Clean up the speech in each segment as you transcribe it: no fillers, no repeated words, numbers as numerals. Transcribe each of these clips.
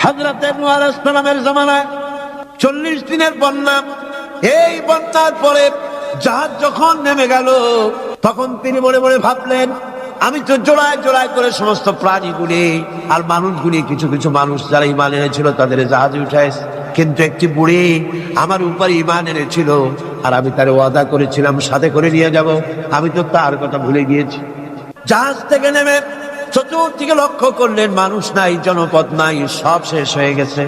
হযরত নূহ আলাইহিস সালামের জামানায় 40 দিনের বন্যা। এই বন্যার পরে জাহাজ যখন নেমে গেল, তখন তিনি মনে মনে ভাবলেন, আমি তো জোড়ায় জোড়ায় করে সমস্ত প্রাণীগুলি আর মানুষগুলি, কিছু কিছু মানুষ যারা ঈমান এনেছিল তাদের জাহাজে উঠাইছে, কিন্তু একটি বুড়ি আমার উপর ঈমান এনেছিল আর আমি তার ওয়াদা করেছিলাম সাথে করে নিয়ে যাব, আমি তো তার কথা ভুলে গিয়েছি। জাহাজ থেকে নেমে চতুর্দিকে লক্ষ্য করলেন, মানুষ নাই, জনপদ নাই, সব শেষ হয়ে গেছে।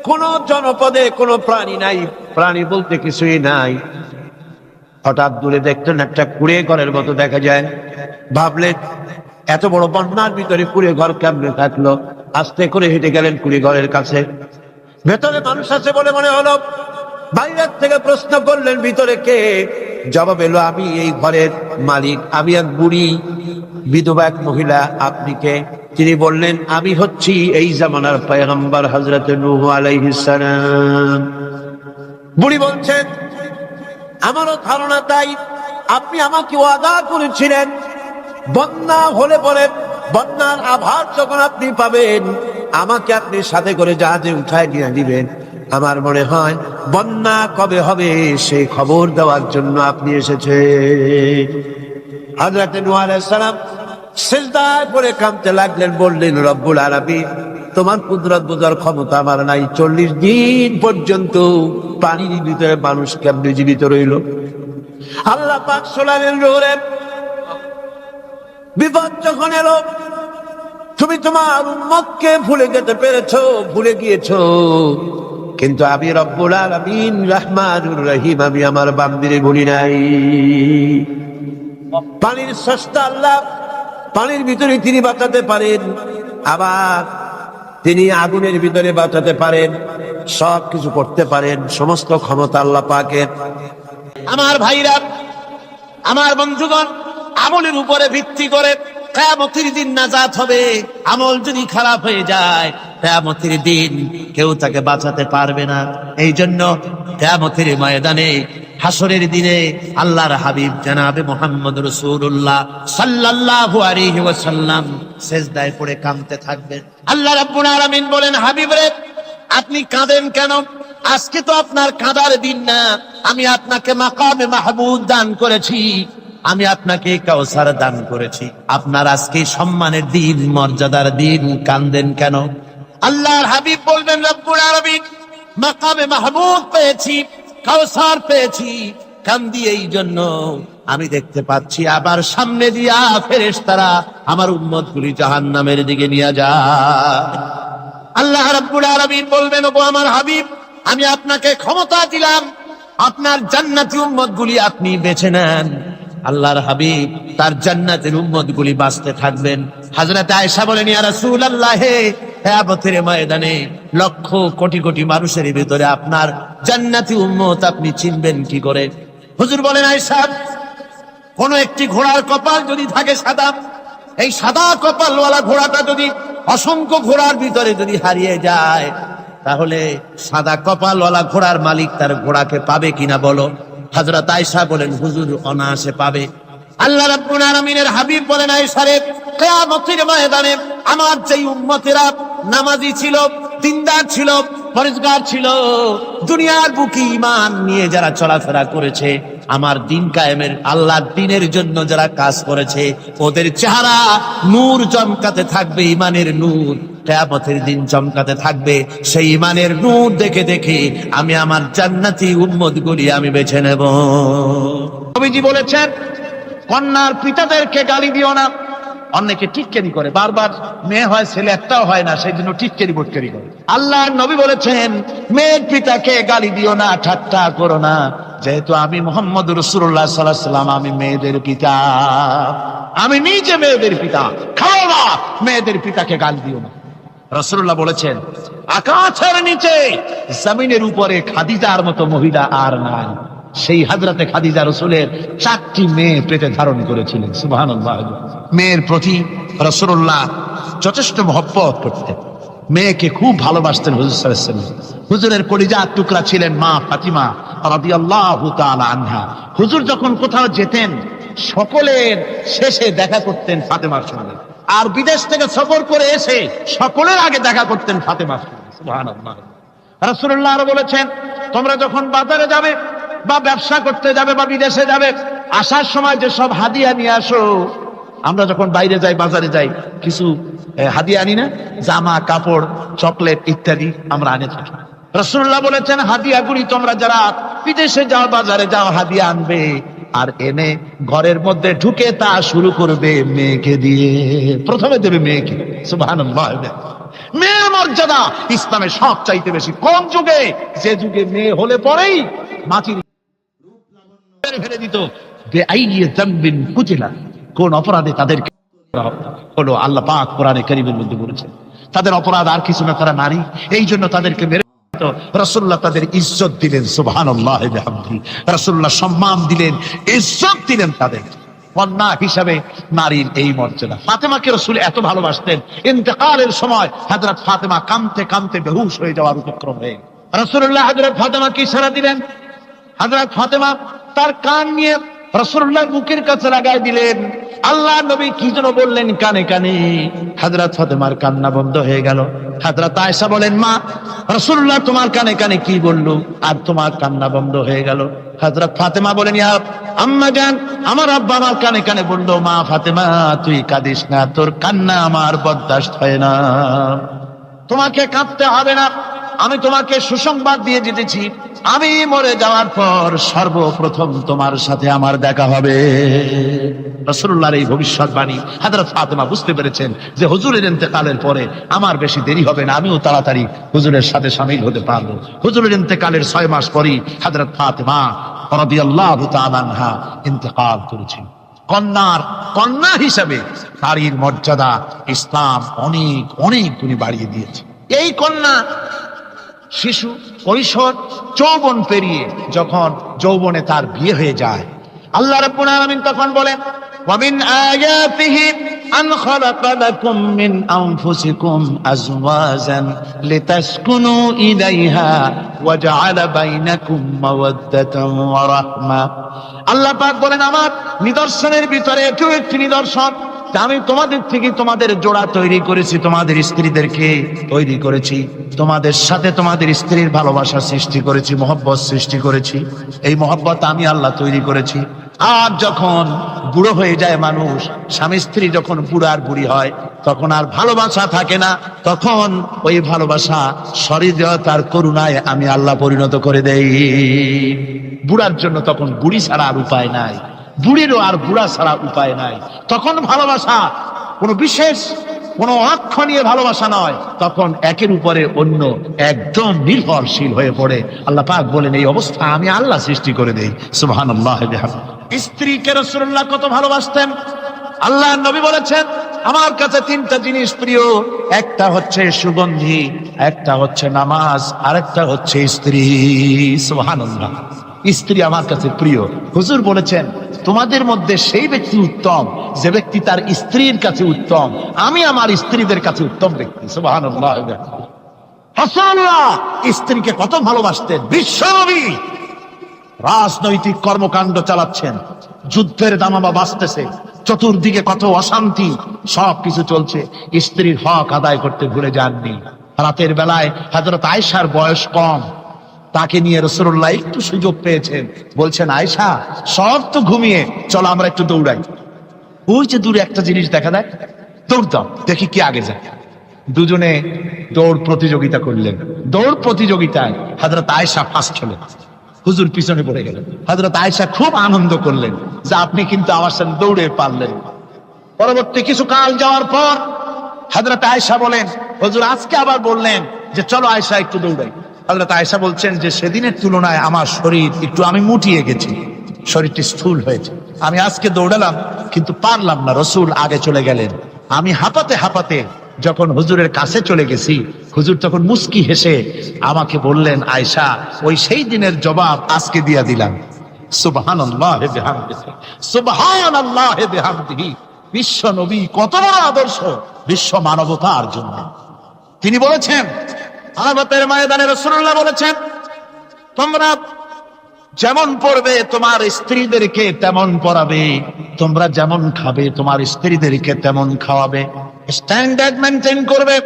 কোন জনপদে কোনো প্রাণী নাই, প্রাণী বলতে কিছুই নাই। হঠাৎ দূরে দেখলেন একটা কুড়ে ঘরের মতো দেখা যায়। ভাবলেন, এত বড় বন্যার ভিতরে কুড়ে ঘর কেমনে থাকলো? আস্তে করে হেঁটে গেলেন কুড়ে ঘরের কাছে। ভেতরে মানুষ আছে বলে মনে হলো। বাইরের থেকে প্রশ্ন করলেন, ভিতরে কে? জবাব এলো, আমি এই ঘরের মালিক, আমি এক বুড়ি বিধবা এক মহিলা। আপনি কে? তিনি বললেন, আমি হচ্ছি এই জামানার পয়গম্বর হযরত নূহ আলাইহিস সালাম। বুড়ি বলছেন, আমারও ধারণা তাই। আপনি আমাকে ওয়াদা করেছিলেন বন্যা হলে পরে, বন্যার আভার যখন আপনি পাবেন, আমাকে আপনি সাথে করে জাহাজে উঠায় নিয়ে দিবেন। আমার মনে হয় বন্যা কবে হবে সেই খবর দেওয়ার জন্য আপনি এসেছেন। হযরত নূহ আলাইহিস সালাম সিজদায় পড়ে কাঁদতে লাগলেন, বললেন, রব্বুল আলামিন, তোমার কুদরত বোঝার ক্ষমতা আমার নাই। 40 দিন পর্যন্ত পানির ভিতরে মানুষ কেমনে জীবিত রইল? আল্লাহ পাক শোনালেন, রোরে বিপদ যখন এলো, তুমি তোমার উম্মতকে ভুলে যেতে পেরেছো, ভুলে গিয়েছো, কিন্তু আমি রব্বুল আলামিন রহমানুর রহিম, আমি আমার বান্দিরে ভুলি নাই। পানির স্রষ্টা আল্লাহ, পানির ভিতরে তিনি বাঁচাতে পারেন, আবার তিনি আগুনের ভিতরে বাঁচাতে পারেন, সব কিছু করতে পারেন, সমস্ত ক্ষমতা আল্লাহ পাকের। আমার ভাইরা, আমার বন্ধুগণ, আমলের উপরে ভিত্তি করে কিয়ামতের দিন নাজাত হবে। আমল যদি খারাপ হয়ে যায়, কিয়ামতের দিন কেউ তাকে বাঁচাতে পারবে না। এই জন্য কিয়ামতের ময়দানে, হাসরের দিনে আল্লাহর হাবিব জনাবে মুহাম্মদ রাসূলুল্লাহ সাল্লাল্লাহু আলাইহি ওয়াসাল্লাম সিজদায় পড়ে কাঁদতে থাকবেন। আল্লাহ রাব্বুল আলামিন বলেন, হাবিব রে, আপনি কাঁদেন কেন? আজকে তো আপনার কাঁদার দিন না। আমি আপনাকে মাকামে মাহমুদ দান করেছি, আমি আপনাকে কাউসার দান করেছি। আপনার আজকে সম্মানের দিন, মর্যাদার দিন, কাঁদেন কেন? আল্লাহর হাবিব বলবেন, রব্বুল আলামিন, মাকামে মাহমুদ পেয়েছি, কাউসার পেয়েছি, কান্দি এই জন্য আমি দেখতে পাচ্ছি আবার সামনে দিয়া ফেরেশতারা আমার উম্মতগুলি জাহান্নামের দিকে নিয়ে যায়। আল্লাহ রাব্বুল আলামিন বলবেন, ওগো আমার হাবিব, আমি আপনাকে ক্ষমতা দিলাম, আপনার জান্নাতি উম্মতগুলি আপনি বেছে নেন। আল্লাহর হাবিব তার জান্নাতের উম্মতগুলি বাঁচতে থাকবেন। হযরত আয়েশা বলেন, ইয়া রাসূলুল্লাহ, কিয়ামতের ময়দানে লক্ষ কোটি কোটি মানুষের ভিতরে আপনার জান্নাতি উম্মত আপনি চিনবেন কি করে? হুজুর বলেন, আয়েশা, কোন একটি ঘোড়ার কপাল যদি থাকে সাদা, এই সাদা কপালওয়ালা ঘোড়াটা যদি অসংখ্য ঘোড়ার ভিতরে যদি হারিয়ে যায়, তাহলে সাদা কপালওয়ালা ঘোড়ার মালিক তার ঘোড়াকে পাবে কিনা বলো? হযরত আয়েশা বলেন, হুজুর, অনায়াসে পাবে। আল্লাহ রাব্বুল আলামিনের হাবিব বলেন, আয়েশা রে, কিয়ামতের ময়দানে আমার যেই উম্মতেরা নামাজি ছিল, দিনদার ছিল, পরেজগার ছিল, দুনিয়ার বুকে ঈমান নিয়ে যারা চলাফেরা করেছে, আমার দিন কায়েমের, আল্লাহর দ্বীনের জন্য যারা কাজ করেছে, ওদের চেহারা নূর চমকাতে থাকবে, ঈমানের নূর কিয়ামতের দিন চমকাতে থাকবে। সেই ঈমানের নূর দেখে দেখে আমি আমার জান্নাতি উম্মতগুলি আমি বেছে নেব। নবীজি বলেছেন, কন্যার পিতাদেরকে গালি দিও না। অনেকে টিটকারি করে, বারবার মেয়ে হয় ছেলে একটাও হয় না, সেই জন্য টিটকারি বটকারি করে। আল্লাহর নবী বলেছেন, মেয়ের পিতাকে গালি দিও না, ঠাট্টা করো না, যেহেতু আমি মুহাম্মদ রাসূলুল্লাহ সাল্লাল্লাহু আলাইহি ওয়াসাল্লাম, আমি মেয়েদের পিতা, আমি নিজে মেয়েদের পিতা। খাও না, মেয়েদের পিতাকে গালি দিও না। রাসূলুল্লাহ বলেছেন, আকাশের নিচে জমিনের উপরে খাদিজার মতো মহিলা আর নাই। সেই হযরতে খাদিজা রাসূলের 4টি মেয়ে পেটে ধারণ করেছিলেন। সুবহানাল্লাহ। মেয়ের প্রতি রাসূলুল্লাহ যথেষ্ট মহব্বত করতেন, মেয়েকে খুব ভালোবাসতেন হুজুর সাল্লাল্লাহু আলাইহি ওয়াসাল্লাম। হুজুরের কলিজার টুকরা ছিলেন মা ফাতিমা রাদিয়াল্লাহু তাআলা আনহা। হুজুর যখন কোথাও যেতেন, সকলের শেষে দেখা করতেন ফাতেমার সঙ্গে, আর বিদেশ থেকে সফর করে এসে সকলের আগে দেখা করতেন ফাতেমার সঙ্গে। সুবহানাল্লাহ। রাসূলুল্লাহ আরো বলেছেন, তোমরা যখন বাজারে যাবে বা ব্যবসা করতে যাবে বা বিদেশে যাবে, আসার সময় যে সব হাদিয়া নিয়ে আসো। আমরা যখন বাইরে যাই, বাজারে যাই, কিছু হাদিয়া আনি না? জামা, কাপড়, চকলেট ইত্যাদি আমরা আনে থাকি। রাসূলুল্লাহ বলেছেন, হাদিয়াগুলি তোমরা যারা বিদেশে যাও, বাজারে যাও, হাদিয়া আনবে, আর এনে ঘরের মধ্যে ঢুকে তা শুরু করবে মেয়েকে দিয়ে। প্রথমে দেবে মেয়েকে। সুবহানাল্লাহ। মেয়ের মর্যাদা ইসলামে সব চাইতে বেশি। কোন যুগে? যে যুগে মেয়ে হলে পরেই মাটির ফেলে দিত। কোন অপরাধে তাদেরকে হলো, আল্লাহ পাক কোরআনে কারীমের মধ্যে বলেছেন তাদের অপরাধ আর কিছু না, তারা নারী, এই জন্য তাদেরকে মেরে দিত। রাসূলুল্লাহ তাদের ইজ্জত দিলেন। সুবহানাল্লাহ বিহামদিহি। রাসূলুল্লাহ সম্মান দিলেন, ইজ্জত দিলেন তাদের। কন্যা হিসাবে নারীর এই মর্যাদা। ফাতেমাকে রাসূল এত ভালোবাসতেন, ইন্তেকালের সময় হযরত ফাতেমা কাঁদতে কাঁদতে বেহুশ হয়ে যাওয়ার উপক্রম হয়ে রাসূলুল্লাহ হযরত ফাতেমাকে ইশারা দিলেন। হযরত ফাতেমা তার কান নিয়ে রাসূলুল্লাহর মুখের কাছে লাগাই দিলেন। আল্লাহর নবী কি যেন বললেন কানে কানে, হযরত ফাতেমার কান্না বন্ধ হয়ে গেল। হযরত আয়েশা বলেন, মা, রাসূলুল্লাহ তোমার কানে কানে কি বললো আর তোমার কান্না বন্ধ হয়ে গেল? হযরত ফাতেমা বলেন, ইয়া আম্মা জান, আমার আব্বা আমার কানে কানে বললো, মা ফাতেমা তুই কাঁদিস না, তোর কান্না আমার বরদাস্ত হয় না, তোমাকে কাঁদতে হবে না। আমি তোমাকে সুসংবাদ দিয়ে যেতেছি, আমি মরে যাওয়ার পর সর্বপ্রথম তোমার সাথে আমার দেখা হবে। রাসূলুল্লাহর এই ভবিষ্যৎবাণী হযরত ফাতেমা বুঝতে পেরেছেন যে হুজুরের ইন্তেকালের পরে আমার বেশি দেরি হবে না, আমিও তাড়াতাড়ি হুজুরের সাথে শামিল হতে পারবো। হুজুরের ইন্তেকালের 6 মাস পরেই হযরত ফাতেমা রাদিয়াল্লাহু তাআলা আনহা ইন্তেকাল করেছেন। কন্যা হিসাবে নারীর মর্যাদা ইসলাম অনেক অনেক গুণে বাড়িয়ে দিয়েছে। এই কন্যা শিশু, কৈশোর, যৌবন পেরিয়ে যখন যৌবনে তার বিয়ে হয়ে যায়, আল্লাহ রাব্বুল আলামিন তখন বলেন, ওয়া মিন আয়াতিহি আন খালাকা লাকুম মিন আনফুসিকুম আজওয়াজান লিতাসকুনু ইলাইহা ওয়া জাআলা বাইনাকুম মাওয়াদ্দাতান ওয়া রাহমা। আল্লাহ পাক বলেন, আমার নিদর্শনের ভিতরে এটাও একটি নিদর্শন, আমি তোমাদের থেকে তোমাদের জোড়া তৈরি করেছি, তোমাদের স্ত্রীদেরকে তৈরি করেছি, তোমাদের সাথে তোমাদের স্ত্রীর ভালোবাসা সৃষ্টি করেছি, মহব্বত সৃষ্টি করেছি। এই মহব্বত আমি আল্লাহ তৈরি করেছি। আর যখন বুড়ো হয়ে যায় মানুষ, স্বামী স্ত্রী যখন বুড়ার বুড়ি হয়, তখন আর ভালোবাসা থাকে না, তখন ওই ভালোবাসা সহৃদয়তার করুণায় আমি আল্লাহ পরিণত করে দেই। বুড়ার জন্য তখন বুড়ি ছাড়া আর উপায় নাই, বুড়িরও আর বুড়া ছাড়া উপায় নাই। তখন ভালোবাসা কোনো বিশেষ কোনো অক্ষণীয় ভালোবাসা নয়, তখন একের উপরে অন্য একদম নির্ভরশীল হয়ে পড়ে। আল্লাহ পাক বলেন, এই অবস্থা আমি আল্লাহ সৃষ্টি করে দেই। সুবহানাল্লাহ। স্ত্রীকে রাসূলুল্লাহ কত ভালোবাসতেন। আল্লাহ নবী বলেছেন, আমার কাছে 3টা জিনিস প্রিয়, একটা হচ্ছে সুগন্ধি, একটা হচ্ছে নামাজ, আরেকটা হচ্ছে স্ত্রী। সুবহানাল্লাহ। স্ত্রী আমার কাছে প্রিয়। হুজুর বলেছেন, তোমাদের মধ্যে সেই ব্যক্তি উত্তম যে ব্যক্তি তার স্ত্রীর কাছে উত্তম। আমি আমার স্ত্রীদের কাছে উত্তম ব্যক্তি। সুবহানাল্লাহ। রাসূলুল্লাহ স্ত্রীকে কত ভালোবাসতেন। বিশ্বনবী রাজনৈতিক কর্মকাণ্ড চালাচ্ছেন, যুদ্ধের দামামা বাজতেছে, চতুর্দিকে কত অশান্তি, সবকিছু চলছে, স্ত্রীর হক আদায় করতে ভুলে যাননি। রাতের বেলায় হযরত আয়েশার বয়স কম, তাকে নিয়ে রাসূলুল্লাহ একটু সুযোগ পেয়েছেন, বলছেন, আয়েশা সব তো ঘুমিয়ে, চলো আমরা একটু দৌড়াই। ওই যে দূরে একটা জিনিস দেখা যায়, দৌড় দাও, দেখি কি আগে যায়। দুজনে দৌড় প্রতিযোগিতা করলেন। দৌড় প্রতিযোগিতায় হযরত আয়েশা ফার্স্ট হলেন, হুজুর পিছনে পড়ে গেলেন। হযরত আয়েশা খুব আনন্দ করলেন যে আপনি কিন্তু আমার সাথে দৌড়ে পারলেন। পরবর্তী কিছু কাল যাওয়ার পর হযরত আয়েশা বলেন, হুজুর আজকে আবার বললেন যে চলো আয়েশা একটু দৌড়াই। হযরত আয়েশা বলছেন যে সেদিনের তুলনায় আমার শরীর একটু, আমি মুটিয়ে গেছি, শরীরটি স্থূল হয়েছে, আমি আজকে দৌড়ালাম কিন্তু পারলাম না। রাসূল আগে চলে গেলেন, আমি হাঁপাতে হাঁপাতে যখন হুজুরের কাছে চলে গেছি, হুজুর তখন মুস্কি হেসে আমাকে বললেন, আয়েশা ওই সেই দিনের জবাব আজকে দিয়া দিলাম। সুবহানাল্লাহ বিহামদিহি, সুবহানাল্লাহ বিহামদিহি। বিশ্ব নবী কত বড় আদর্শ বিশ্ব মানবতার জন্য। তিনি বলেছেন, কিয়ামতের ময়দানে রাসূলুল্লাহ বলেছেন, তোমরা যেমন পড়বে তোমার স্ত্রীদেরকে তেমন পড়াবে, তোমরা যেমন খাবে তোমার স্ত্রীদেরকে তেমন খাওয়াবে, স্ট্যান্ডার্ড মেনটেন করবে।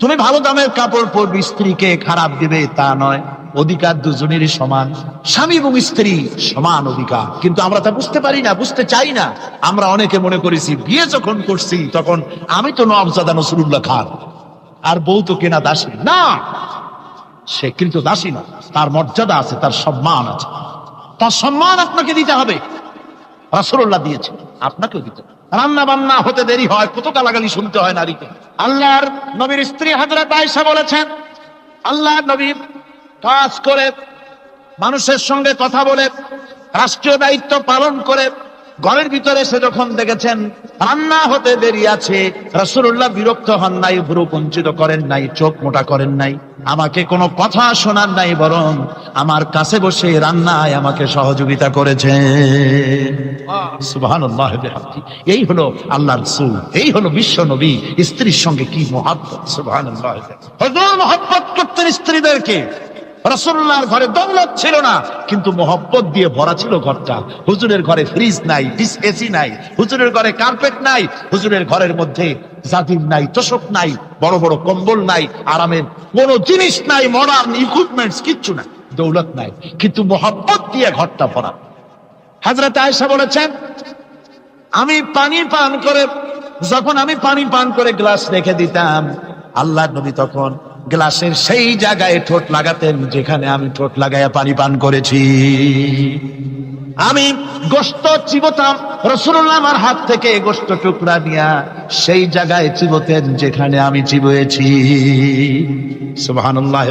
তুমি ভালো দামের কাপড় পরবে, স্ত্রীকে খারাপ দিবে তা নয়, অধিকার দুজনেরই সমান, স্বামী এবং স্ত্রী সমান অধিকার। কিন্তু আমরা তা বুঝতে পারি না, বুঝতে চাই না। আমরা অনেকে মনে করেছি বিয়ে যখন করছি তখন আমি তো নওয়াবজাদা নসরুল্লাহ খান, আর বউ তো কেনা দাসী না, সে কিন্তু দাসী না, তার মর্যাদা আছে, তার সম্মান আছে, তার সম্মান আপনাকে দিতে হবে। রাসূলুল্লাহ দিয়েছে, আপনাকেও দিতে হবে। রান্না বান্না হতে দেরি হয়, কত গালাগালি শুনতে হয় নারীকে। আল্লাহর নবীর স্ত্রী হযরত আয়েশা বলেছেন, আল্লাহর নবী কাজ করে, মানুষের সঙ্গে কথা বলে, রাষ্ট্রীয় দায়িত্ব পালন করে ঘরের ভিতরে এসে যখন দেখেছেন রান্না হতে দেরি আছে, রাসূলুল্লাহ বিরক্ত হন নাই, ভ্রু কুঞ্চিত করেন নাই, চোখ মোটা করেন নাই, আমাকে কোনো কথা শোনার নাই, বরং আমার কাছে বসে রান্নায় আমাকে সহযোগিতা করেছেন। সুবহানাল্লাহ বিহামদি। এই হলো আল্লাহর রাসূল, এই হলো বিশ্ব নবী। স্ত্রীর সঙ্গে কি মহব্বত! সুবহানাল্লাহ। হুজুর মহব্বত করতেন স্ত্রীদেরকে। রাসূলুল্লাহর ঘরে দৌলত ছিল না, কিন্তু মহব্বত দিয়ে ভরা ছিল ঘরটা। হুজুরের ঘরে ফ্রিজ নাই, এসি নাই, হুজুরের ঘরে কার্পেট নাই, হুজুরের ঘরের মধ্যে জাজিম নাই, তোশক নাই, বড় বড় কম্বল নাই, আরামের কোনো জিনিস নাই, মডার্ন ইকুইপমেন্টস কিচ্ছু নাই, দৌলত নাই, কিন্তু মহব্বত দিয়ে ঘরটা ভরা। হযরত আয়েশা বলেছেন, আমি পানি পান করে, যখন আমি পানি পান করে গ্লাস রেখে দিতাম, আল্লাহর নবী তখন গ্লাসের সেই জায়গায় ঠোঁট লাগাতেন যেখানে আমি ঠোঁট লাগাইয়া পানি পান করেছি। আমি গোশত চিবোতাম, রাসূলুল্লাহ আমার হাত থেকে গোশত টুকরা নিয়া সেই জায়গায় চিবোতেন যেখানে আমি চিবুয়েছি। সুবহানাল্লাহ।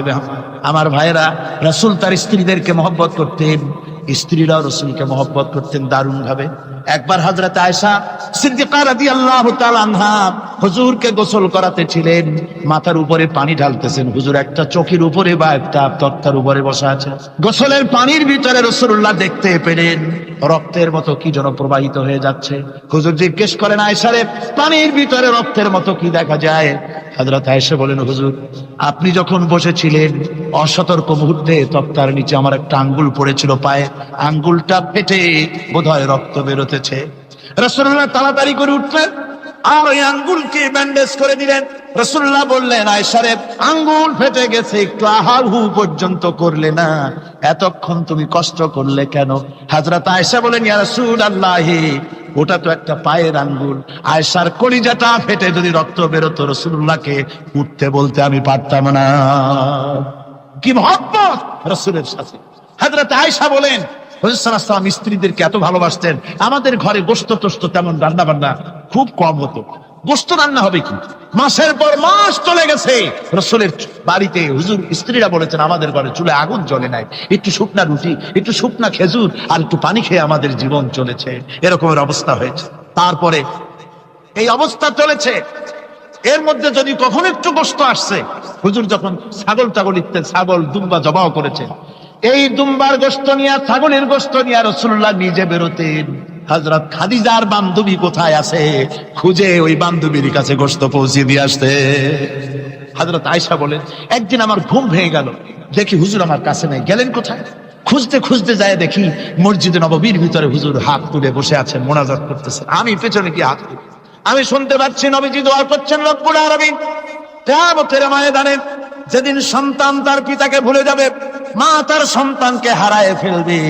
আমার ভাইরা, রাসূল তার স্ত্রীদেরকে মহব্বত করতেন, স্ত্রীরাও রাসূলকে মহব্বত করতেন দারুণ ভাবে। একবার হযরত আয়েশা সিদ্দিকা রাদিয়াল্লাহু তাআলা আনহা হুজুরকে গোসল করাতে ছিলেন, মাথার উপরে পানি ঢালতেছেন, হুজুর একটা চকির উপরে বা একটা তক্তার উপরে বসা আছে। গোসলের পানির ভিতরে রাসূলুল্লাহ দেখতে পেলেন রক্তের মতো কি যেন প্রবাহিত হয়ে যাচ্ছে। হুজুর জিজ্ঞেস করেন, আয়েশা রে, পানির ভিতরে রক্তের মতো কি দেখা যায়? হযরত আয়েশা বলেন, হুজুর আপনি যখন বসেছিলেন অসতর্ক মুহূর্তে তক্তার নিচে আমার একটা আঙ্গুল পড়েছিল পায়ে, আঙ্গুলটা ফেটে বোধহয় রক্ত বেরোতেছে। রাসূলুল্লাহ তাড়াতাড়ি করে উঠলেন আর ওই আঙ্গুলকে ব্যান্ডেজ করে দিলেন। রাসূলুল্লাহ বললেন, আয়েশা রে, আঙ্গুল ফেটে গেছে, একটু আহাহু পর্যন্ত করলে না, এতক্ষণ তুমি কষ্ট করলে কেন? হযরত আয়েশা বলেন, ইয়া রাসূলুল্লাহ, ওটা তো একটা পায়ের আঙ্গুল। আয়েশার কলিজাটা ফেটে যদি রক্ত বেরোতো, রাসূলুল্লাহকে উঠতে বলতে আমি পারতাম না। কি মহব্বত রাসূলের সাথে! হযরত আয়েশা বলেন, হুজুর সাল্লাল্লাহু আলাইহি ওয়াসাল্লাম স্ত্রীদেরকে এত ভালোবাসতেন, আমাদের ঘরে গোশত টোস্ত তেমন রান্না বান্না খুব কম হতো। গোশত রান্না হবে কি, মাসের পর মাস চলে গেছে রাসূলের বাড়িতে, হুজুর স্ত্রীরা বলেছেন আমাদের ঘরে চুলে আগুন জ্বলে নাই, একটু শুকনা রুটি, একটু শুকনা খেজুর আর একটু পানি খেয়ে আমাদের জীবন চলেছে। এরকমের অবস্থা হয়েছে। তারপরে এই অবস্থা চলেছে, এর মধ্যে যদি কখনো একটু গোশত আসছে, হুজুর যখন ছাগল ইত্যাদি ছাগল দুম্বা জবাও করেছে, এই দুম্বার গোশত নিয়ে, ছাগলের গোশত নিয়ে রাসূলুল্লাহ নিজে বেরোতেন। হযরত খাদিজার বান্ধবী কোথায় আছে খুঁজে ওই বান্ধবীর কাছে গোশত পৌঁছে দিয়ে আসতে। হযরত আয়েশা বলেন, একদিন আমার ঘুম ভেঙে গেল, দেখি হুজুর আমার কাছে নাই, গেলেন কোথায়? খুঁজতে খুঁজতে যায় দেখি মসজিদে নববীর ভিতরে হুজুর হাত তুলে বসে আছেন, মোনাজাত করতেছেন। আমি পেছনে কি হাত তুলি, আমি শুনতে পাচ্ছি নবীজি দোয়া করছেন, রব্বুল আলামিন কিয়ামতের ময়দানে যেদিন সন্তান তার পিতাকে ভুলে যাবে, মা তার সন্তানকে হারায় ফেলবে,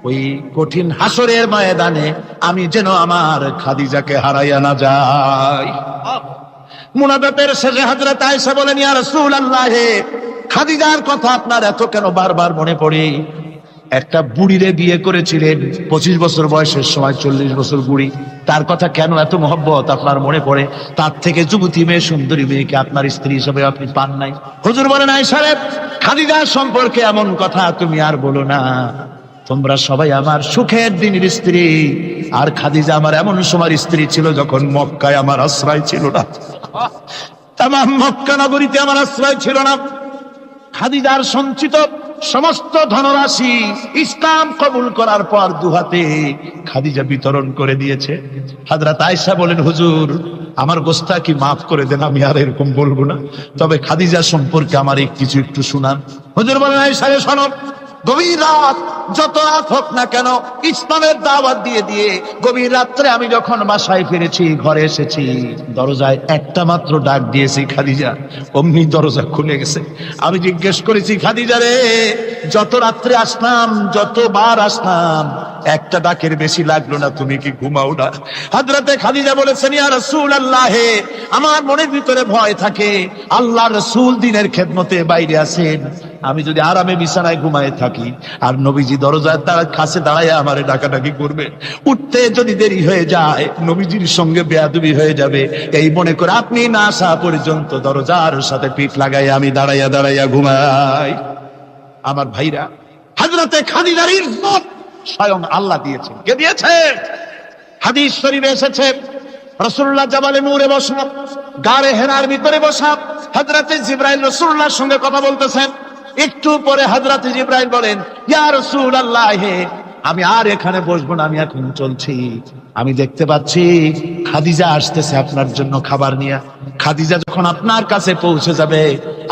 ওই কঠিন হাসরের ময়দানে আমি যেন আমার খাদিজাকে হারাইয়া না যাই। মুনাজাতের শেষে হযরত আয়েশা বলেন, ইয়া রাসূলুল্লাহ, খাদিজার কথা আপনার এত কেন বারবার মনে পড়ে? একটা বুড়িরে বিয়ে করেছিলেন 25 বছর বয়সের সময়, 40 বছর বুড়ি, তার কথা কেন এত মহব্বত আপনার মনে পড়ে? তার থেকে যুবতী মেয়ে, সুন্দরী মেয়েকে আপনার স্ত্রী হিসেবে আপনি পান নাই। হুজুর বলেন, আয়েশা রে, খাদিজা সম্পর্কে এমন কথা তুমি আর বলো না, তোমরা সবাই আমার সুখের দিনের স্ত্রী, আর খাদিজা আমার এমন সময় স্ত্রী ছিল যখন মক্কায় আমার আশ্রয় ছিল না, তামাম মক্কা নগরীতে আমার আশ্রয় ছিল না। খাদিজার সঞ্চিত সমস্ত ধনরাশি ইসলাম কবুল করার পর দুহাতে খাদিজা বিতরণ করে দিয়েছে। হযরত আয়েশা বলেন, হুজুর আমার গোস্তাকি মাফ করে দেন, আমি আর এরকম বলবো না, তবে খাদিজা সম্পর্কে আমার কিছু একটু শুনান। হুজুর বলেন, আয়েশা রে শোনো, গভীর রাত, যত রাত হোক না কেন ইসলামের দাওয়াত দিয়ে দিয়ে গভীর রাত্রে আমি যখন বাসায় ফিরেছি, ঘরে এসেছি, দরজায় একটা মাত্র ডাক দিয়েছি, খাদিজা। অমনি দরজা খুলে গেছে। আমি জিজ্ঞেস করেছি, খাদিজা রে, যত রাত্রে আসলাম, যতবার আসলাম, একটা ডাকের বেশি লাগলো না, তুমি কি ঘুমাও না? হযরতে খাদিজা বলেছেন, ইয়া রাসূলুল্লাহ, আমার মনের ভিতরে ভয় থাকে, আল্লাহর রাসূল দ্বীনের খেদমতে বাইরে আছেন, আমি যদি আরামে বিছানায় ঘুমায় থাকি আর নবীজি দরজার কাছে দাঁড়ায় আমারে ডাকাডাকি করবে, উঠতে যদি দেরি হয়ে যায় নবীজির সঙ্গে বেয়াদবি হয়ে যাবে, এই মনে করে আপনি না আসা পর্যন্ত দরজার সাথে পিঠ লাগাই আমি দাঁড়াইয়া দাঁড়াইয়া ঘুমাই। আমার ভাইরা, হযরতে খাদিজার ইজ্জত স্বয়ং আল্লাহ দিয়েছেন। কে দিয়েছে? হাদিস শরীফে এসেছে, রাসূলুল্লাহ জাবালে নূরে বসা, গারে হেরার ভিতরে বসা, হযরতে জিবরাইল রাসূলুল্লাহর সঙ্গে কথা বলতেছেন। একটু পরে হযরতে জিবরাইল বলেন, ইয়া রাসূলুল্লাহ, আমি আর এখানে বসবো না, আমি এখন চলছি। আমি দেখতে পাচ্ছি খাদিজা আসতেছে আপনার জন্য খাবার নিয়ে। খাদিজা যখন আপনার কাছে পৌঁছে যাবে,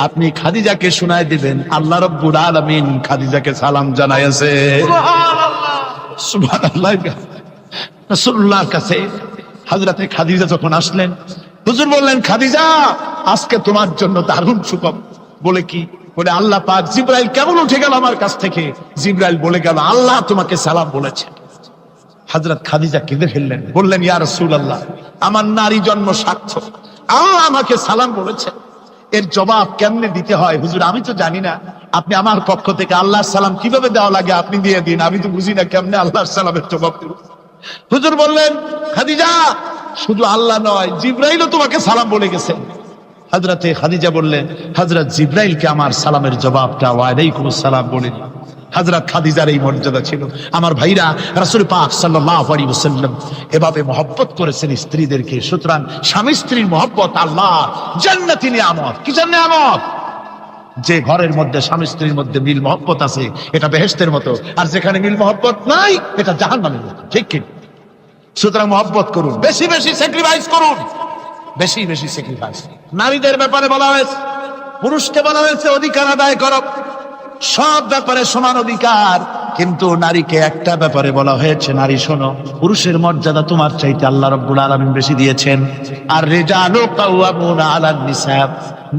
আপনি খাদিজাকে শোনায় দিবেন আল্লাহ রাব্বুল আলামিন খাদিজাকে সালাম জানাইছে। সুবহানাল্লাহ, সুবহানাল্লাহ। রাসূলুল্লাহর কাছে হযরতে খাদিজা যখন আসলেন, হুজুর বললেন, খাদিজা, আজকে তোমার জন্য দারুণ সুখবর। বলে কি? বলে আল্লাহ পাক, জিবরাইল কেমন উঠে গেল আমার কাছ থেকে, জিবরাইল বলে গেল আল্লাহ তোমাকে সালাম বলেছে। হযরত খাদিজা কেঁদে ফেললেন, বললেন, ইয়া রাসূলুল্লাহ, আমার নারী জন্ম সার্থক, আল্লাহ আমাকে সালাম বলেছে, এর জবাব কেমনে দিতে হয় হুজুর আমি তো জানি না, আপনি আমার পক্ষ থেকে আল্লাহর সালাম কিভাবে দেওয়া লাগে আপনি দিয়ে দিন, আমি তো বুঝি না কেমনে আল্লাহর সালামের জবাব দেব। হুজুর বললেন, খাদিজা, শুধু আল্লাহ নয়, জিবরাইলও তোমাকে সালাম বলে গেছেন। হযরতে খাদিজা বললেন, হযরত জিবরাইলকে আমার সালামের জবাবটা ওয়ালাইকুম আসসালাম বলে দিন। হযরত খাদিজার এই মর্যাদা ছিল। আমার ভাইরা, রাসূল পাক সাল্লাল্লাহু আলাইহি ওয়াসাল্লাম এভাবে মহব্বত করেছেন স্ত্রীদেরকে। সুতরাং স্বামী স্ত্রীর মহব্বত আল্লাহ জান্নাতি নিয়ামত। কি নিয়ামত? যে ঘরের মধ্যে স্বামী স্ত্রীর মধ্যে মিল মহব্বত আছে, এটা বেহেশতের মতো, আর যেখানে মিল মহব্বত নাই, এটা জাহান্নামের মতো। ঠিক কি? সুতরাং মহব্বত করুন, বেশি বেশি স্যাক্রিফাইস করুন, বেশি বেশি স্যাক্রিফাইস। নারীদের ব্যাপারে বলা হয়েছে, পুরুষকে বলা হয়েছে অধিকার আদায় করো, সব ব্যাপারে সমান অধিকার, কিন্তু নারীকে একটা ব্যাপারে বলা হয়েছে, নারী শোনো, পুরুষের মর্যাদা তোমার চাইতে আল্লাহ রাব্বুল আলামিন বেশি দিয়েছেন। আর রিজালু কাওয়ামুনা আলান নিসা,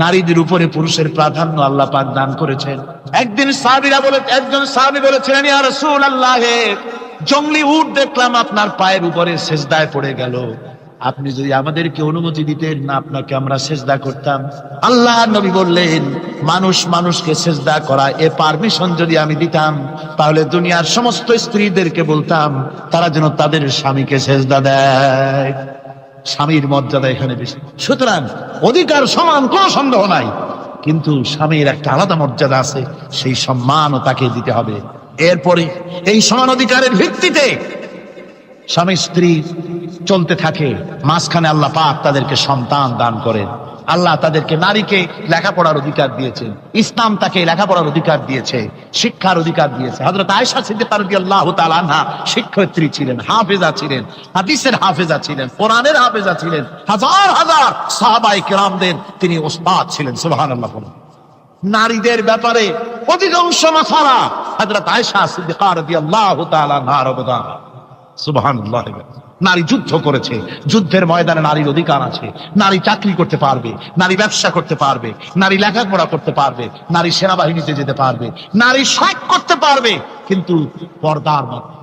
নারীদের উপরে পুরুষের প্রাধান্য আল্লাহ পাক দান করেছেন। একজন সাহাবী বলেছিলেন, ইয়া রাসূলুল্লাহ, জংলি উট দেখলাম আপনার পায়ের উপরে সেজদায় পড়ে গেল, আপনি যদি আমাদেরকে অনুমতি দিতেন না, আপনাকে আমরা সেজদা করতাম। আল্লাহ নবী বললেন, মানুষ মানুষকে সেজদা করা, এ পারমিশন যদি আমি দিতাম, তাহলে দুনিয়ার সমস্ত স্ত্রীদেরকে বলতাম তারা যেন তাদের স্বামীকে সেজদা দেয়। স্বামীর মর্যাদা এখানে বেশি। সুতরাং অধিকার সমান, কোনো সন্দেহ নাই, কিন্তু স্বামীর একটা আলাদা মর্যাদা আছে, সেই সম্মানও তাকে দিতে হবে। এরপরে এই সমান অধিকারের ভিত্তিতে স্বামী স্ত্রী চলতে থাকে, মাঝখানে আল্লাহ পাক তাদেরকে সন্তান দান করেন। আল্লাহ তাদেরকে, নারীকে লেখাপড়ার অধিকার দিয়েছেন, ইসলাম তাকে লেখাপড়ার অধিকার দিয়েছে, শিক্ষার অধিকার দিয়েছে। হযরত আয়েশা সিদ্দিকা রাদিয়াল্লাহু তাআলা আনহা শিক্ষয়িত্রী ছিলেন, হাফেজা ছিলেন, হাদিসের হাফেজা ছিলেন, কোরআনের হাফেজা ছিলেন, হাজার হাজার সাহাবায়ে কেরামদের তিনি ওস্তাদ ছিলেন। সুবহানাল্লাহ। নারীদের ব্যাপারে অধিকাংশ মাসালা হযরত আয়েশা সিদ্দিকা রাদিয়াল্লাহু তাআলা আনহার অবদান। সুবহানাল্লাহ। নারী যুদ্ধ করেছে, যুদ্ধের ময়দানে নারীর অধিকার আছে। নারী চাকরি করতে পারবে, নারী ব্যবসা করতে পারবে, নারী লেখাপড়া করতে পারবে, নারী সেনাবাহিনীতে যেতে পারবে, নারী সব করতে পারবে, কিন্তু পর্দার মধ্যে।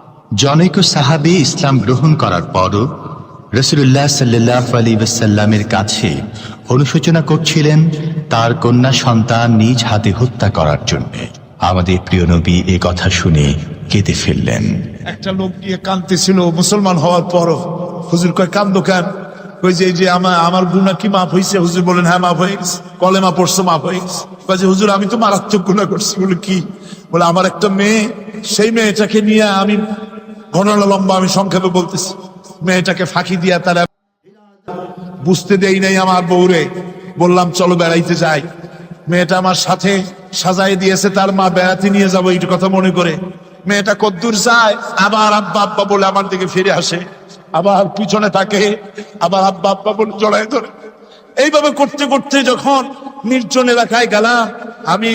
জনৈক সাহাবী ইসলাম গ্রহণ করার পরও রাসূলুল্লাহ সাল্লাল্লাহু আলাইহি ওয়াসাল্লামের কাছে অনুশোচনা করছিলেন তার কন্যা সন্তান নিজ হাতে হত্যা করার জন্য। আমাদের প্রিয় নবী এ কথা শুনে কেঁদে ফেললেন। একটা লোক গিয়ে কাঁদতেছিল মুসলমান হওয়ার পরও। হুজুর কয়, কান্দো কেন? ওই যে আমার গুনাহ কি মাফ হয়েছে? হুজুর বলেন, হ্যাঁ মাফ হয়ে গেছে। কলেমা পড়ছো, মাফ হয়ে গেছে। কয়, হুজুর আমি তো মারাত্মক গুনাহ করছি। বলে কি? বলে আমার একটা মেয়ে, সেই মেয়েটাকে নিয়ে আমি ঘটনা লম্বা, আমি সংক্ষেপে বলতেছি। মেয়েটাকে ফাঁকি দিয়া তারা বুঝতে দেই নাই আমার বউরে। বললাম চলো বেড়াইতে যাই, মেয়েটা আমার সাথে সাজাই দিয়েছে, তার মা বেড়াতে নিয়ে যাবো এই কথা মনে করে। মেয়েটা কদ্দূর যায়, আবার আব্বা আব্বা বলে আমার দিকে ফিরে আসে, আবার পিছনে থাকে, আবার আব্বা আব্বা বলে জড়ায় ধরে। এইভাবে করতে করতে যখন নির্জন এলাকায় গেলাম, আমি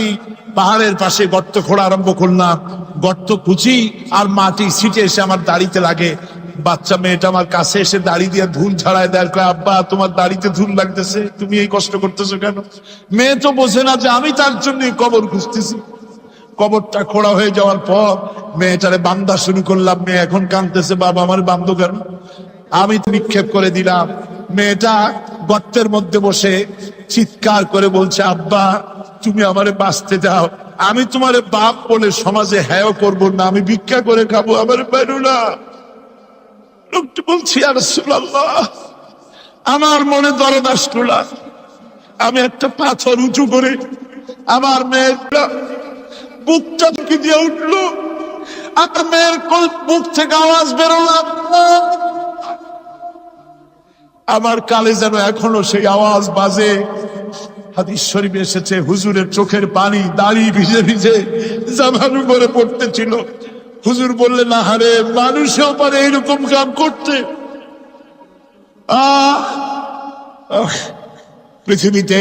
পাহাড়ের পাশে গর্ত খোঁড়া আরম্ভ করলাম, গর্ত কুচি আর মাটি ছিটে এসে আমার দাড়িতে লাগে। বাচ্চা মেয়েটা আমার কাছে এসে দাড়ি দিয়ে ধুল ছাড়ায় দেয়, কয়, আব্বা তোমার দাড়িতে ধুল লাগতেছে, তুমি এই কষ্ট করতেছো কেন? মেয়ে তো বোঝে না যে আমি তার জন্য কবর খুঁজতেছি। কবরটা খোঁড়া হয়ে যাওয়ার পর মেয়েটারে বান্দা শুরু করলাম। মেয়ে এখন কাঁদতেছে, বাবা আমার বান্ধব কেন? আমি নিক্ষেপ করে দিলাম। মেয়েটা গর্তের মধ্যে বসে চিৎকার করে বলছে, আব্বা তুমি আমারে বাঁচতে দাও, আমি তোমারে বাপ বলে সমাজে হ্যাঁ করবো না, আমি ভিক্ষা করে খাবো, আমার বেরো না। লোকটি বলছি, ইয়া রাসূলুল্লাহ, আমার মনে দরদ আসলো না। আমি একটা পাথর উঁচু করে আমার মেয়ের বুকটা থেকে দিয়ে উঠলো, আমার মেয়ের বুক থেকে আওয়াজ বেরোলাম, আমার কালে যেন এখনো সেই আওয়াজ বাজে। হাদিস শরীফে এসেছে, হুজুরের চোখের পানি দাড়ি ভিজে ভিজে জামার উপরে পড়তেছিল। হুজুর বললেন, আহারে, মানুষেও পারে এরকম কাম করতে। পৃথিবীতে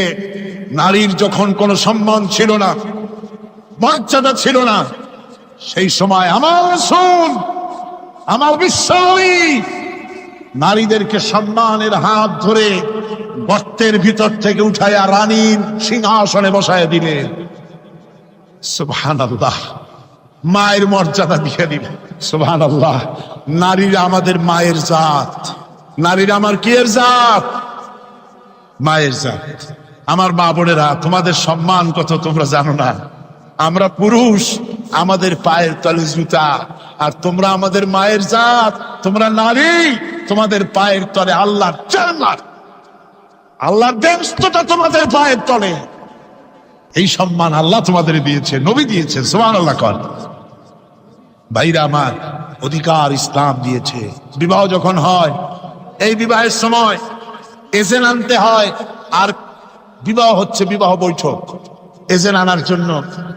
নারীর যখন কোনো সম্মান ছিল না, মর্যাদা ছিল না, সেই সময় আমার রাসূল, আমার বিশ্বনবী নারীদেরকে সম্মানের হাত ধরে গর্তের ভিতর থেকে উঠাইয়া রানীর সিংহাসনে বসায় দিলেন। সুবহানাল্লাহ, মায়ের মর্যাদা দিয়ে দিলেন। সুবহানাল্লাহ, নারীরা আমাদের মায়ের জাত, নারীরা আমার কি এর জাত? মায়ের জাত। আমার মা বোনেরা, তোমাদের সম্মান কত তোমরা জানো না। আমরা পুরুষ, আমাদের পায়ের তলে জুতা, আর তোমরা আমাদের মায়ের জাত। তোমরা নারী, তোমাদের পায়ের তলে আল্লাহর জান্নাত, আল্লাহর বেহেশতটা তোমাদের পায়ের তলে। এই সম্মান আল্লাহ তোমাদের দিয়েছে, নবী দিয়েছে। সুবহানাল্লাহ কর। ভাইরা আমার, অধিকার ইসলাম দিয়েছে। বিবাহ যখন হয়, এই বিবাহের সময় এজেন্ট আনতে হয়। আর বিবাহ হচ্ছে বিবাহ বৈঠক। এজেন্ট আনার জন্য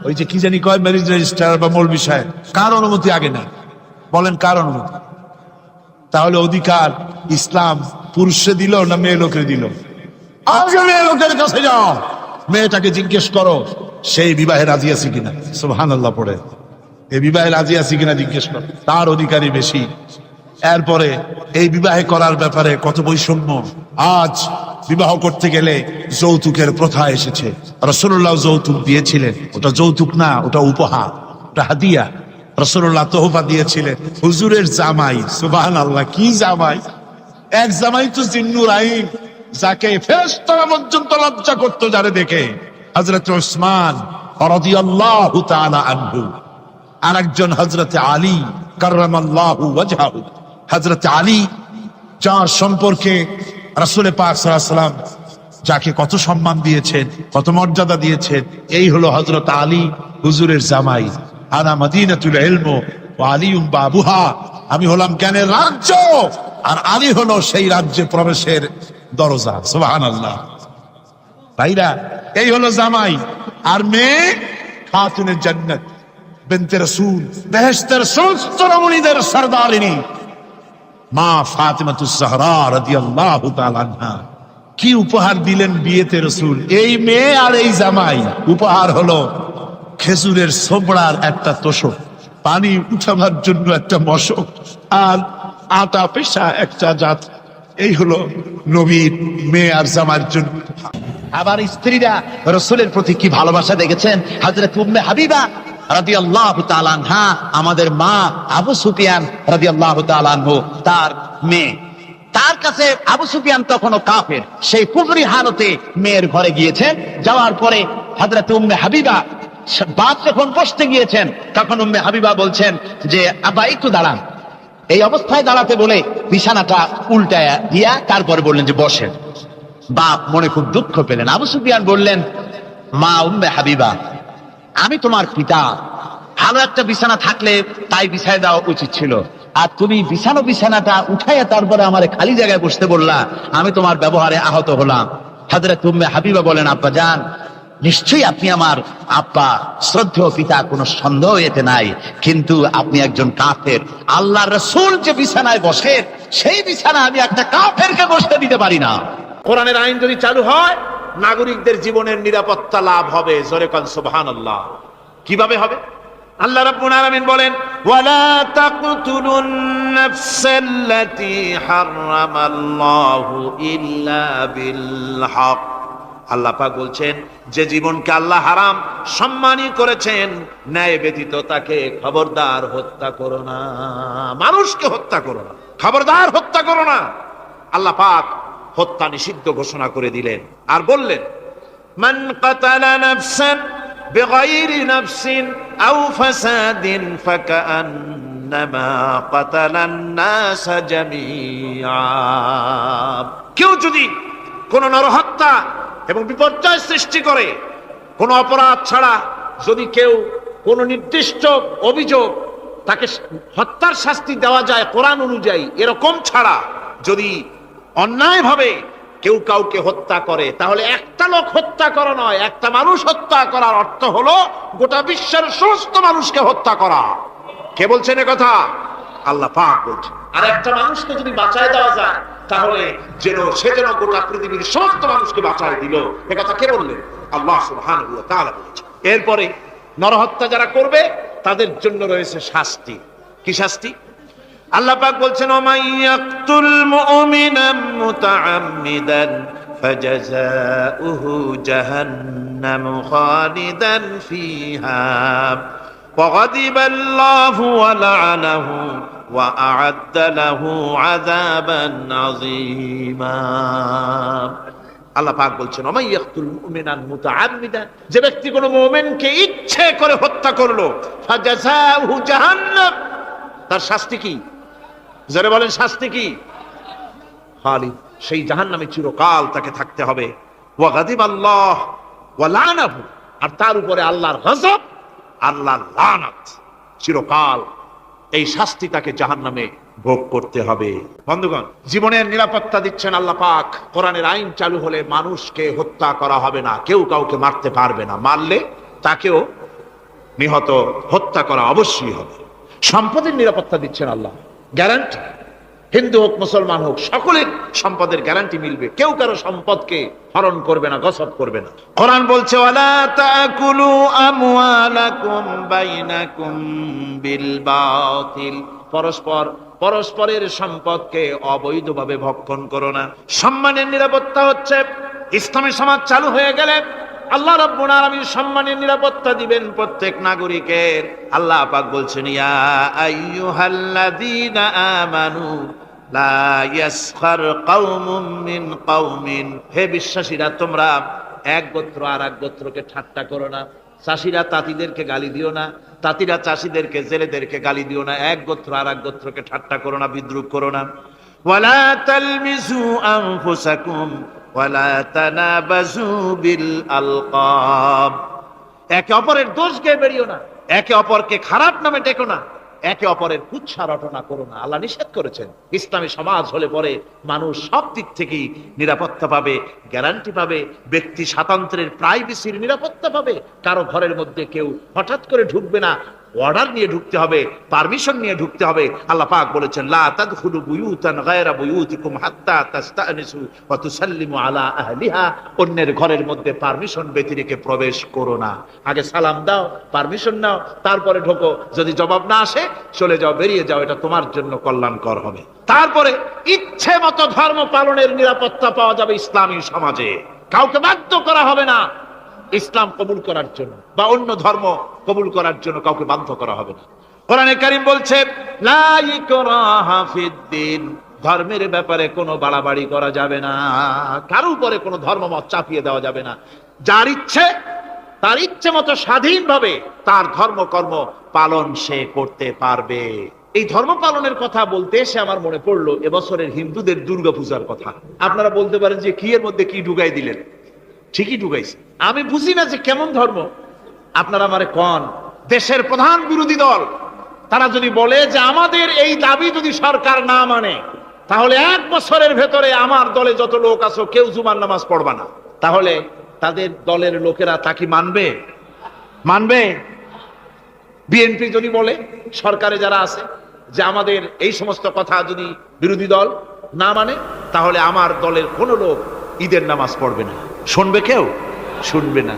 ওই যে কি জানি কয়, ম্যারেজ রেজিস্ট্রার বা মৌলবি সাহেব, কার অনুমতি আগে না? বলেন কার অনুমতি? তাহলে অধিকার ইসলাম পুরুষে দিল না মেয়ে লোকের দিল? আগে মেয়ে লোকের কাছে যাও, মেয়েটাকে জিজ্ঞেস করো সেই বিবাহে রাজি আছে কিনা। সুবহানাল্লাহ পড়ে, এই বিবাহে রাজি আছে কিনা জিজ্ঞেস করো, তার অধিকারই বেশি। এরপরে এই বিবাহে করার ব্যাপারে কত বৈষম্য। আজ বিবাহ করতে গেলে যৌতুকের প্রথা এসেছে। রাসূলুল্লাহ যৌতুক দিয়েছিলেন, ওটা যৌতুক না, ওটা উপহার, ওটা হাদিয়া। রাসূলুল্লাহ তোহফা দিয়েছিলেন হুজুরের জামাই। সুবহানাল্লাহ, কি জামাই! এক জামাই তো জিন্নুর আইন, যাকে ফেরেশতারা পর্যন্ত লজ্জা করতো যারে দেখে, হযরত উসমান রাদিয়াল্লাহু তাআলা আনহু। আর একজন হযরত আলী কাররামাল্লাহু ওয়াজহাহু। হযরত আলী, যার সম্পর্কে রাসূল পাক সাল্লাল্লাহু আলাইহি ওয়াসাল্লাম যাকে কত সম্মান দিয়েছেন, কত মর্যাদা দিয়েছেন, এই হলো হযরত আলী হুজুরের জামাই। আনা মদিনাতুল ইলম ওয়া আলিয়ুম বাবুহা, আমি হলাম জ্ঞানের রাজ্য, আর আলী হলো সেই রাজ্যে প্রবেশের দরজা। সুবহানাল্লাহ। ভাইরা, এই হলো জামাই। আর মেয়ে খাতুনে জান্নাত, বিনতে রাসূল, বেহেশতের সমস্ত রমণীদের সরদারিনী মা ফাতিমাতুজ জাহরা রাদিয়াল্লাহু তাআলা আনহা। কি উপহার দিলেন বিয়েতে রাসূল! এই মেয়ে আর এই জামাই। উপহার হলো খেজুরের ছোবড়ার একটা তোষক, পানি উঠাবার জন্য একটা মশক, আর আটা পেশা একটা জাত। এই হলো নবীর মেয়ে আর জামাইয়ের জন্য। আবার স্ত্রীরা রাসূলের প্রতি কি ভালোবাসা দেখেছেন। হযরত উম্মে হাবিবা রাদিয়াল্লাহু তাআলা আনহা, আমাদের মা আবু সুফিয়ান রাদিয়াল্লাহু তাআলা আনহু, তার মেয়ে। তার কাছে আবু সুফিয়ান তখনও কাফের। সেই কুফরি হালতে মেয়ের ঘরে গিয়েছেন। যাওয়ার পরে হযরত উম্মে হাবিবা বাপ যখন বসতে গিয়েছেন, তখন উম্মে হাবিবা বলছেন যে, আব্বা একটু দাঁড়ান। এই অবস্থায় দাঁড়াতে বলে বিছানাটা উল্টায়া দিয়া তারপরে বললেন যে বসেন। বাপ মনে খুব দুঃখ পেলেন। আবু সুফিয়ান বললেন, মা উম্মে হাবিবা, আমি তোমার পিতা, ভালো একটা বিছানা থাকলে তাই বিছায় দেওয়া উচিত ছিল। আর তুমি বিছানাটা উঠাইয়া তারপরে আমার খালি জায়গায় বসতে বললা, আমি তোমার ব্যবহারে আহত হলাম। হযরত উম্মে হাবিবা বলেন, আব্বা জান, নিশ্চয়ই আপনি আমার আব্বা, শ্রদ্ধেয় পিতা, কোনো সন্দেহ এতে নাই, কিন্তু আপনি একজন কাফের। আল্লাহর রাসূল যে বিছানায় বসে, সেই বিছানা আমি একটা কাফেরকে বসতে দিতে পারি না। কোরআনের আইন যদি চালু হয়, নাগরিকদের জীবনের নিরাপত্তা লাভ হবে। জোরে কোন সুবহানাল্লাহ। কিভাবে হবে? আল্লাহ রাব্বুল আলামিন বলেন, ওয়ালা তাকতুলুন নাফসাল্লাতী হারামাল্লাহু ইল্লা বিল হক। আল্লাহ পাক বলছেন, যে জীবনকে আল্লাহ হারাম সম্মানী করেছেন, ন্যায় ব্যতীত তাকে খবরদার হত্যা করো না। মানুষকে হত্যা করো না, খবরদার হত্যা করো না। আল্লাহ পাক হত্যা নিষিদ্ধ ঘোষণা করে দিলেন আর বললেন, মান কাতালা নাফসান বিগাইরি নাফসিন আও ফাসাদিন ফাকান্নামা কাতালান নাস জামিআ। কেউ যদি কোন নরহত্যা এবং বিপর্যয় সৃষ্টি করে, কোন অপরাধ ছাড়া যদি কেউ কোন নির্দিষ্ট অভিযোগ তাকে হত্যার শাস্তি দেওয়া যায় কোরআন অনুযায়ী, এরকম ছাড়া যদি অন্যায়ভাবে কেউ কাউকে হত্যা করে, তাহলে একটা লোক হত্যা করা নয়, একটা মানুষ হত্যা করার অর্থ হলো গোটা বিশ্বের সমস্ত মানুষকে হত্যা করা। কে বলছেন এ কথা? আল্লাহ পাক বলছেন। আর একটা মানুষকে যদি বাঁচায় দেওয়া যায়, তাহলে সে যেন গোটা পৃথিবীর সমস্ত মানুষকে বাঁচায় দিল। এ কথা কে বললেন? আল্লাহ সুবহানাহু ওয়া তাআলা বলেছেন। এরপরে নরহত্যা যারা করবে তাদের জন্য রয়েছে শাস্তি। কি শাস্তি? আল্লাহ পাক বলছেন, ওমাই ইয়াকতুল মুমিনান মুতাআম্মিদান ফাজাযাউহু জাহান্নামু খালিদান ফিহা ওয়া গাদিবাল্লাহু ওয়া লা'নাহু ওয়া আ'আদ্দা লাহু আযাবান আযীমা। আল্লাহ পাক বলছেন, ওমাই ইয়াকতুল মুমিনান মুতাআম্মিদান, যে ব্যক্তি কোনো মুমিনকে ইচ্ছে করে হত্যা করলো, ফাজাযাউহু জাহান্নাম, তার শাস্তি কি? যারা বলেন শাস্তি কি? খালিদ, সেই জাহান্নামে চিরকাল তাকে থাকতে হবে। ওয়া গাদিবাল্লাহ ওয়া লা'নাহু, আর তার উপরে আল্লাহর গজব, আল্লাহর লানত, চিরকাল এই শাস্তি তাকে জাহান্নামে ভোগ করতে হবে। বন্ধুগণ, জীবনের নিরাপত্তা দিচ্ছেন আল্লাহ পাক। কোরআনের আইন চালু হলে মানুষকে হত্যা করা হবে না, কেউ কাউকে মারতে পারবে না, মারলে তাকেও নিহত হত্যা করা অবশ্যই হবে। সম্পদের নিরাপত্তা দিচ্ছেন আল্লাহ, গ্যারান্টি। হিন্দু হোক মুসলমান হোক, সকলের সম্পদের গ্যারান্টি মিলবে, কেউ কারো সম্পদকে হরণ করবে না, গসব করবে না। কোরআন বলছে, ওয়ালা তাকুলু আমওয়ালাকুম বাইনাকুম বিল বাতিল, পরস্পরের সম্পদকে অবৈধভাবে ভক্ষণ করো না। সম্মানের নিরাপত্তা হচ্ছে, ইসলামী সমাজ চালু হয়ে গেলে আল্লাহ রাব্বুল আলামিন সম্মানের নিরাপত্তা দিবেন প্রত্যেক নাগরিকের। আল্লাহ পাক বলছেন, ইয়া আইয়ুহাল্লাযীনা আমানু লা ইয়াসখার কওমুম মিন কওমিন, হে বিশ্বাসীরা, তোমরা এক গোত্র আর এক গোত্রকে ঠাট্টা করো না। চাষিরা তাঁতিদেরকে গালি দিও না, তাঁতিরা চাষিদেরকে, জেলেদেরকে গালি দিও না। এক গোত্র আর এক গোত্রকে ঠাট্টা করো না, বিদ্রুপ করো না। ওয়ালা তালমিজু আনফুসাকুম ওয়ালা তানাবাজু বিল আলকাব, একে অপরের দোষ গেয়ে বেরিও না, একে অপরকে খারাপ নামে ডেকো না, একে অপরের কুৎসা রটনা করো না। আল্লাহ নিষেধ করেছেন। ইসলামী সমাজ হলে পরে মানুষ সব দিক থেকেই নিরাপত্তা পাবে, গ্যারান্টি পাবে, ব্যক্তি স্বাতন্ত্র্যের প্রাইভেসির নিরাপত্তা পাবে। কারো ঘরের মধ্যে কেউ হঠাৎ করে ঢুকবে না, অর্ডার নিয়ে ঢুকতে হবে, পারমিশন নিয়ে ঢুকতে হবে। আল্লাহ পাক বলেছেন, লা তাদখুলু বুয়ুতান গায়রা বুয়ুতিকুম হাত্তা তাস্তানিসু ওয়া তুসাল্লিমু আলা আহলিহা, অন্যের ঘরের মধ্যে পারমিশন ব্যতি রেখে প্রবেশ করো না। আগে সালাম দাও, পারমিশন নাও, তারপরে ঢোকো। যদি জবাব না আসে চলে যাও, বেরিয়ে যাও, এটা তোমার জন্য কল্যাণকর হবে। তারপরে ইচ্ছে মতো ধর্ম পালনের নিরাপত্তা পাওয়া যাবে ইসলামী সমাজে। কাউকে বাধ্য করা হবে না ইসলাম কবুল করার জন্য, বা অন্য ধর্ম কবুল করার জন্য কাউকে বাধ্য করা হবে না। কোরআনে কারীম বলছে, লা ইকরাহা ফিদ্দিন, ধর্মের ব্যাপারে কোনো বাড়াবাড়ি করা যাবে না, কারো উপরে কোনো ধর্মমত চাপিয়ে দেওয়া যাবে না। যার ইচ্ছে তার ইচ্ছে মতো স্বাধীনভাবে তার ধর্মকর্ম পালন সে করতে পারবে। এই ধর্ম পালনের কথা বলতে এসে আমার মনে পড়লো এবছরের হিন্দুদের দুর্গাপূজার কথা। আপনারা বলতে পারেন যে কি এর মধ্যে কি ঢুকাই দিলেন? ঠিকই ঢুকাইছে। আমি বুঝি না যে কেমন ধর্ম। আপনারা আমারে কন, দেশের প্রধান বিরোধী দল তারা যদি বলে যে আমাদের এই দাবি যদি সরকার না মানে, তাহলে 1 বছরের ভেতরে আমার দলে যত লোক আছো কেউ জুমার নামাজ পড়বা না, তাহলে তাদের দলের লোকেরা তা কি মানবে? মানবে? বিএনপি যদি বলে, সরকারে যারা আছে, যে আমাদের এই সমস্ত কথা যদি বিরোধী দল না মানে, তাহলে আমার দলের কোনো লোক ঈদের নামাজ পড়বে না। শুনবে কেউ? শুনবে না।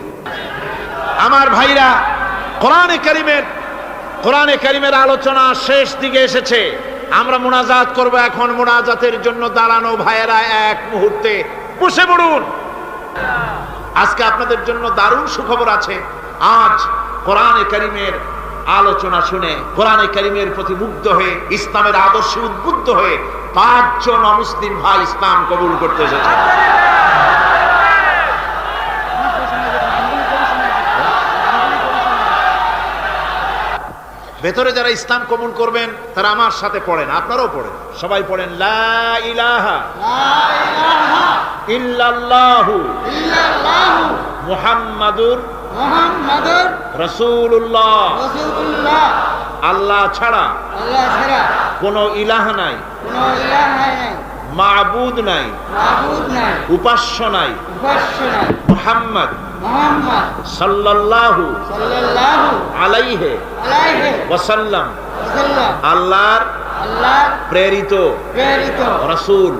আমার ভাইরা, কোরআনে কারিমের আলোচনা শেষ দিকে এসেছে। আমরা মুনাজাত করব এখন। মুনাজাতের জন্য দাঁড়ানো ভাইয়েরা এক মুহূর্তে বসে পড়ুন। আজকে আপনাদের জন্য দারুণ সুখবর আছে। আজ কোরআনে কারিমের আলোচনা শুনে, কোরআনে কারিমের প্রতি মুগ্ধ হয়ে, ইসলামের আদর্শে উদ্বুদ্ধ হয়ে 5 জন অমুসলিম ভাই ইসলাম কবুল করতে এসেছে। ভেতরে যারা ইসলাম কবুল করবেন তারা আমার সাথে পড়েন, আপনারাও পড়েন, সবাই পড়েন, লা ইলাহা ইল্লাল্লাহু মুহাম্মাদুর রাসূলুল্লাহ। আল্লাহ ছাড়া কোনো ইলাহ নাই, মাবুদ নাই, উপাস্য নাই। মুহাম্মদ সাল্লাল্লাহু আলাইহি ওয়াসাল্লাম আল্লাহর প্রেরিত রাসূল।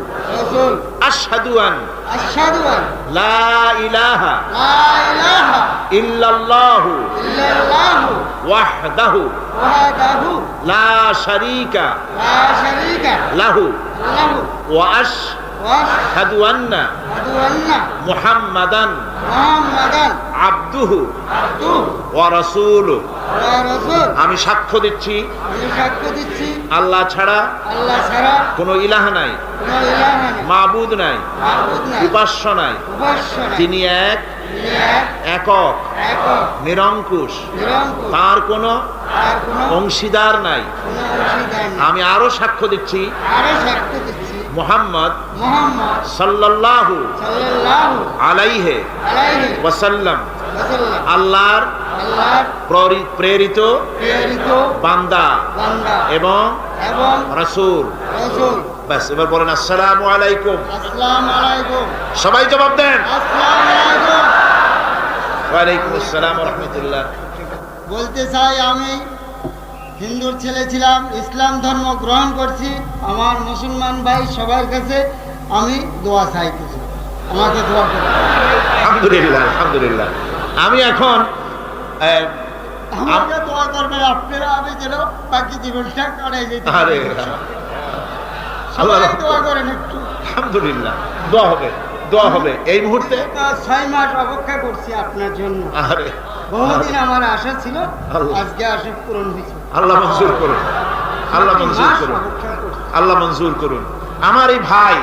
আশহাদু আন লা ইলাহা ইল্লাল্লাহু ওয়াহদাহু লা শারীকা লাহু ওয়া আশহাদু আন্না মুহাম্মাদান আবদুহু ওয়া রাসূলুহু। আমি সাক্ষ্য দিচ্ছি আল্লাহ ছাড়া কোনো ইলাহ নাই, মাবুদ নাই, উপাস্য নাই। তিনি একক, নিরঙ্কুশ, তার কোনো অংশীদার নাই। আমি আরো সাক্ষ্য দিচ্ছি মুহাম্মদ সাল্লাল্লাহু আলাইহি ওয়াসাল্লাম আল্লাহর প্রেরিত বান্দা এবং রাসূল। বাস, এবার বলেন আসসালামু আলাইকুম। সবাই জবাব দেন। ওয়ালাইকুম আসসালাম ওয়া রাহমাতুল্লাহ। বলতে চাই, আমি হিন্দুর ছেলে ছিলাম, ইসলাম ধর্ম গ্রহণ করছি। আমার মুসলমান ভাই সবার কাছে আমি দোয়া চাইতেছি, আমাকে দোয়া করুন। আলহামদুলিল্লাহ, আলহামদুলিল্লাহ। আমি এখন আমাকে দোয়া করবেন আপনারা, আমি যেন বাকি জীবনটা কাটাই যেতে পারি। আল্লাহ দোয়া করেন একটু। আলহামদুলিল্লাহ, দোয়া হবে, দোয়া হবে। এই মুহূর্তে 6 মাস অপেক্ষা করছি আপনার জন্য। আরে বহুদিন আমার আশা ছিল, আল্লাহ। আজকে আশা পূরণ হয়েছে। আল্লাহ মঞ্জুর করুন, আল্লাহ মঞ্জুর করুন, আল্লাহ মঞ্জুর করুন। আমার এই ভাই,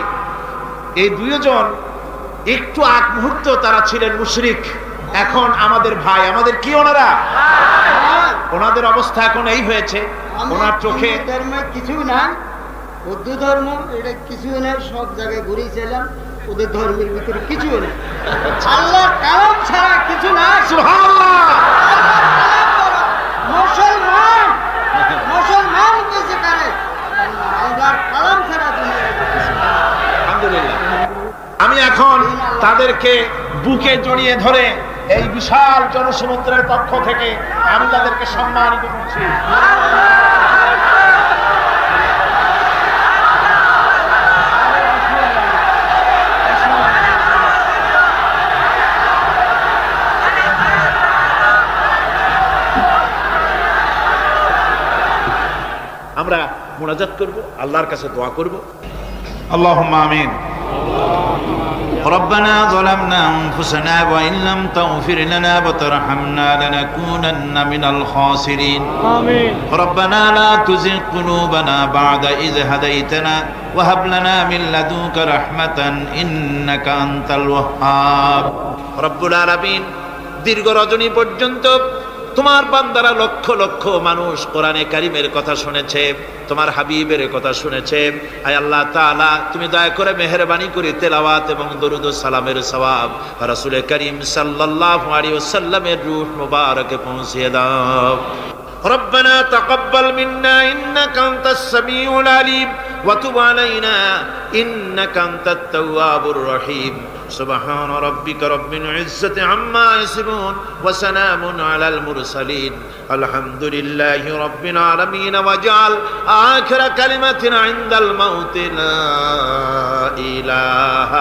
এই 2 জন একটু আগ মুহূর্ত তারা ছিলেন মুশরিক, এখন আমাদের ভাই। আমাদের কি ওনারা? ওনাদের অবস্থা এখন এই হয়েছে, ওনার চোখে ধর্মে কিছু না, বৌদ্ধ ধর্ম এটা কিছু না, সব জায়গায় ঘুরেছিলাম, ওদের ধর্মের ভিতরে কিছু না, আল্লাহর কালাম ছাড়া কিছু না। সুবহানাল্লাহ। মুসলমান কিছু করে, আল্লাহর কালাম ছাড়া দুনিয়ায় কিছু না। আলহামদুলিল্লাহ। আমি এখন তাদেরকে বুকে জড়িয়ে ধরে এই বিশাল জনসমুদ্রের পক্ষ থেকে আমি তাদেরকে সম্মানিত করছি। আমরা মুনাজাত করব, আল্লাহর কাছে দোয়া করব। আল্লাহুম্মা আমিন। ربنا ظلمنا أنفسنا وإن لم تغفر لنا وترحمنا لنكونن من الخاسرين. آمين. ربنا لا تزغ قلوبنا بعد إذ هديتنا وهب لنا من لدنك رحمة إنك أنت الوهاب. রব্বুল আলামিন, দীর্ঘ রজনী পর্যন্ত তোমার বান্দারা লক্ষ লক্ষ মানুষ কোরআনে কারিমের কথা শুনেছে, তোমার হাবিবের কথা শুনেছে। আয় আল্লাহ তাআলা, তুমি দয়া করে মেহেরবানি করে তেলাওয়াত এবং দরুদ ও সালামের সওয়াব রাসূল করিম সাল্লাল্লাহু আলাইহি ওয়াসাল্লামের রূহ মুবারকে পৌঁছিয়ে দাও। ربنا تقبل منا إنك أنت السميع العليم وتب علينا إنك أنت التواب الرحيم سبحان ربك رب العزة عما يصفون وسلام على المرسلين الحمد لله رب العالمين واجعل آخر كلمة عند الموت لا إله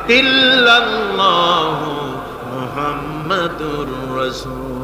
إلا الله محمد رسول